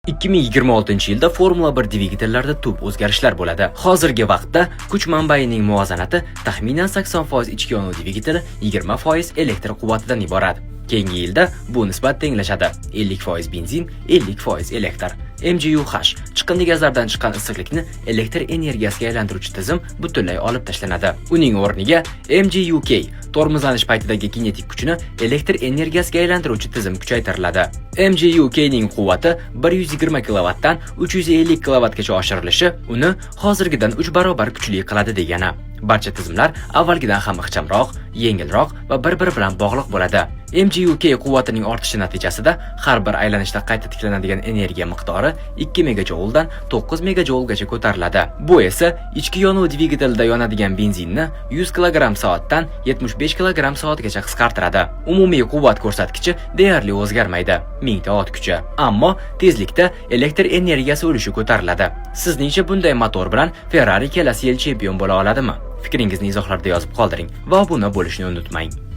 2026-yilda Formula 1 dvigatellarida tub o'zgarishlar bo'ladi. Hozirgi vaqtda kuch manbaining muvozanati taxminan 80% ichki yonuv dvigateli, 20% elektr quvvatidan iborat. Keyingi yilda bu nisbat tenglashadi. 50% benzin, 50% elektr. MGU-H chiqindi gazlardan chiqqan issiqlikni elektr energiyasiga aylantiruvchi tizim butunlay olib tashlanadi. Uning o'rniga MGU-K tormozlanish paytidagi kinetik kuchni elektr energiyasiga aylantiruvchi tizim kuchaytiriladi. MGU-K ning quvvati 120 kW dan 350 kW gacha oshirilishi uni hozirgidan 3 barobar kuchli qiladi degani. Barcha tizimlar avvalgidan ham ixchamroq, yengilroq va bir-biri bilan bog'liq bo'ladi. MGU-K quvvatining ortishi natijasida har bir aylanishda qayta tiklanadigan energiya miqdori 2 MJ dan 9 MJ gacha ko'tariladi. Bu esa ichki yonuv dvigatelida yonadigan benzinni 100 kg/soat dan 75 kg/soat gacha qisqartiradi. Umumiy quvvat ko'rsatkichi deyarli o'zgarmaydi, 1000 ta ot kuchi. Ammo tezlikda elektr energiyasi ulushi ko'tariladi. Sizningcha bunday motor bilan Ferrari kelasi yil chempion bo'la oladimi? Fikringizni izohlarda yozib qoldiring va obuna bo'lishni unutmang.